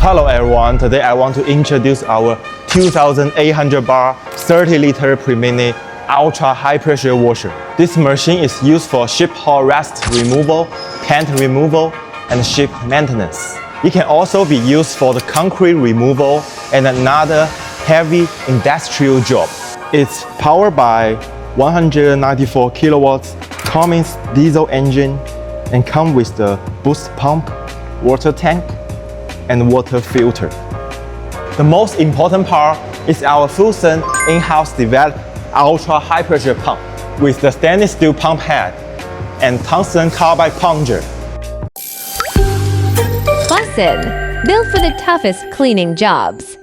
Hello everyone, today I want to introduce our 2800 bar 30-liter pre-mini ultra high pressure washer. This machine is used for ship hull rust removal, paint removal, and ship maintenance. It can also be used for the concrete removal and another heavy industrial job. It's powered by 194 kilowatts Cummins diesel engine and comes with the boost pump, water tank, and water filter. The most important part is our Fussen in-house developed ultra high pressure pump with the stainless steel pump head and tungsten carbide plunger. Fussen, built for the toughest cleaning jobs.